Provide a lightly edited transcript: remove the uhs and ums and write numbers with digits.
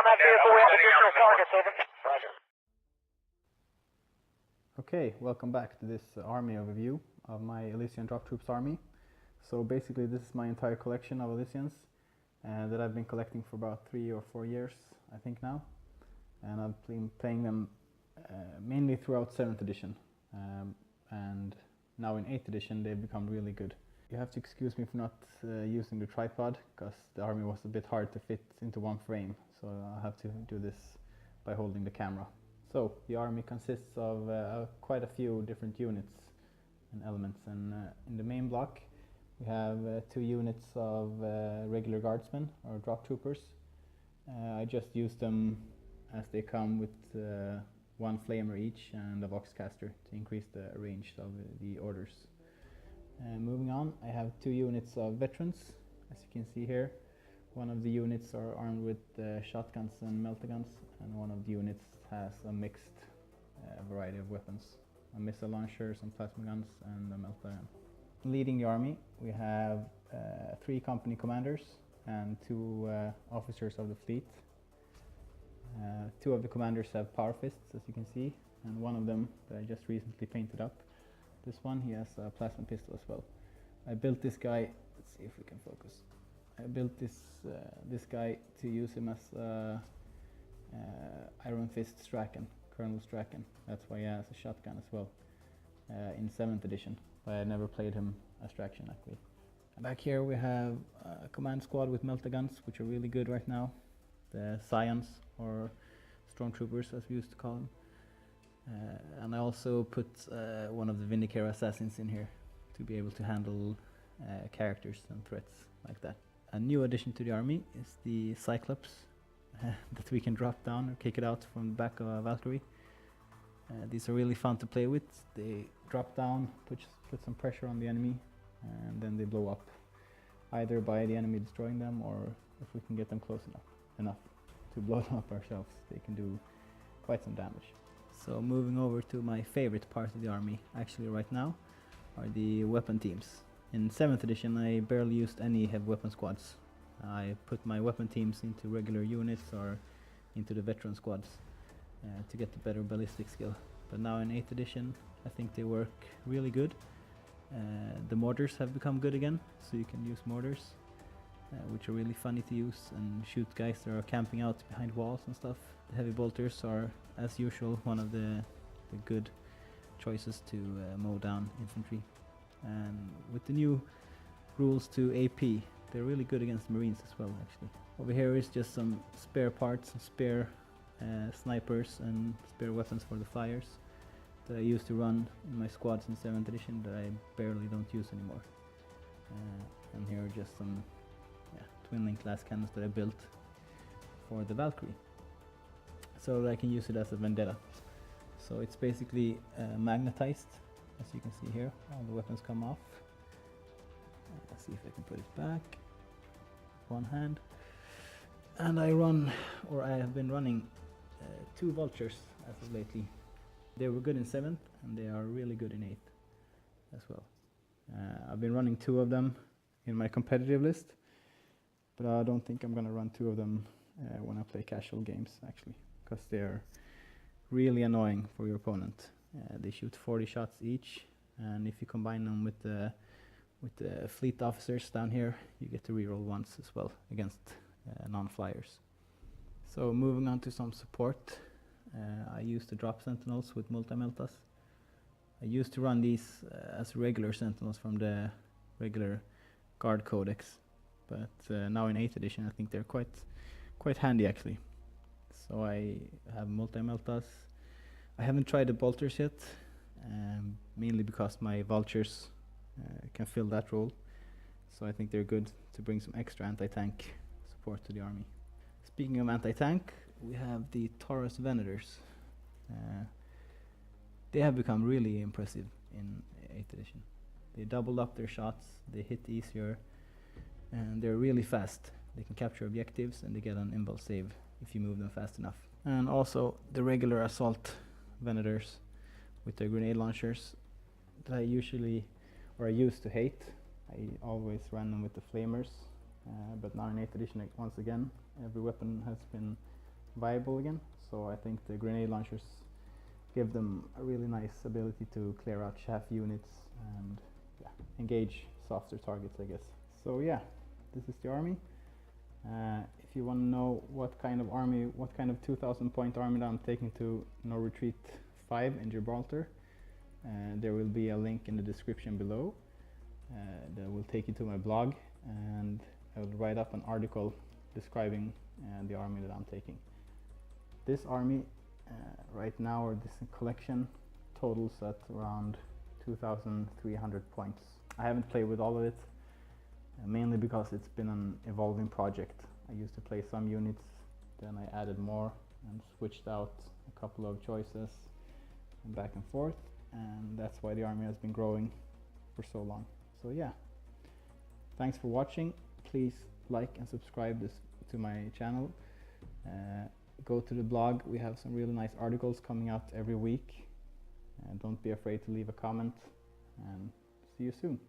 that vehicle, we have additional targets, over. Roger. Okay, welcome back to this army overview of my Elysian Droptroops army. So basically this is my entire collection of Elysians that I've been collecting for about 3 or 4 years, I think now. And I've been playing them mainly throughout 7th edition. And now in 8th edition they've become really good. You have to excuse me for not using the tripod, because the army was a bit hard to fit into one frame. So I'll have to do this by holding the camera. So the army consists of quite a few different units and elements, and in the main block we have 2 units of regular guardsmen or drop troopers. I just use them as they come with 1 flamer each and a voxcaster to increase the range of the orders. Moving on, I have 2 units of veterans, as you can see here. One of the units are armed with shotguns and meltaguns, and one of the units has a mixed variety of weapons. A missile launcher, some plasma guns, and a meltagun. Leading the army, we have 3 company commanders and 2 officers of the fleet. 2 of the commanders have power fists, as you can see, and one of them that I just recently painted up. This one, he has a plasma pistol as well. I built this guy, let's see if we can focus. I built this guy to use him as Iron Fist Strachan, Colonel Strachan. That's why he has a shotgun as well in 7th edition, but I never played him as Strachan actually. Back here we have a command squad with meltaguns, which are really good right now. The Scions, or Stormtroopers as we used to call them. And I also put one of the Vindicator assassins in here to be able to handle characters and threats like that. A new addition to the army is the Cyclops that we can drop down or kick it out from the back of a Valkyrie. These are really fun to play with. They drop down, put some pressure on the enemy, and then they blow up, either by the enemy destroying them, or if we can get them close enough to blow them up ourselves, they can do quite some damage. So moving over to my favorite part of the army, actually right now, are the weapon teams. In 7th edition I barely used any heavy weapon squads. I put my weapon teams into regular units or into the veteran squads to get the better ballistic skill. But now in 8th edition I think they work really good. The mortars have become good again, so you can use mortars, which are really funny to use and shoot guys that are camping out behind walls and stuff. The heavy bolters are, as usual, one of the good choices to mow down infantry. And with the new rules to AP, they're really good against Marines as well, actually. Over here is just some spare parts, spare snipers and spare weapons for the flyers that I used to run in my squads in 7th edition that I barely don't use anymore. And here are just some twin-link glass cannons that I built for the Valkyrie, so that I can use it as a vendetta. So it's basically magnetized, as you can see here. All the weapons come off. Let's see if I can put it back. One hand. And I have been running 2 vultures as of lately. They were good in 7th, and they are really good in 8th as well. I've been running 2 of them in my competitive list, but I don't think I'm gonna run 2 of them when I play casual games, actually, because they're really annoying for your opponent. They shoot 40 shots each, and if you combine them with the fleet officers down here, you get to reroll once as well against non-flyers. So moving on to some support, I use the drop sentinels with multi-meltas. I used to run these as regular sentinels from the regular guard codex, but now in 8th edition I think they're quite handy actually. So I have multi-meltas. I haven't tried the bolters yet, mainly because my vultures can fill that role. So I think they're good to bring some extra anti-tank support to the army. Speaking of anti-tank, we have the Taurus Venators. They have become really impressive in 8th edition. They doubled up their shots, they hit easier, and they're really fast. They can capture objectives and they get an invul save if you move them fast enough. And also the regular assault Venators with their grenade launchers that I used to hate. I always ran them with the flamers, but now in 8th edition, once again, every weapon has been viable again. So I think the grenade launchers give them a really nice ability to clear out chaff units and engage softer targets, I guess. So yeah, this is the army. If you want to know what kind of army, what kind of 2,000 point army that I'm taking to No Retreat 5 in Gibraltar, there will be a link in the description below that will take you to my blog, and I will write up an article describing the army that I'm taking. This army right now, or this collection, totals at around 2,300 points. I haven't played with all of it, mainly because it's been an evolving project. I used to play some units, then I added more and switched out a couple of choices and back and forth, and that's why the army has been growing for so long. So yeah, thanks for watching. Please like and subscribe to my channel. Go to the blog, we have some really nice articles coming out every week, and don't be afraid to leave a comment, and see you soon.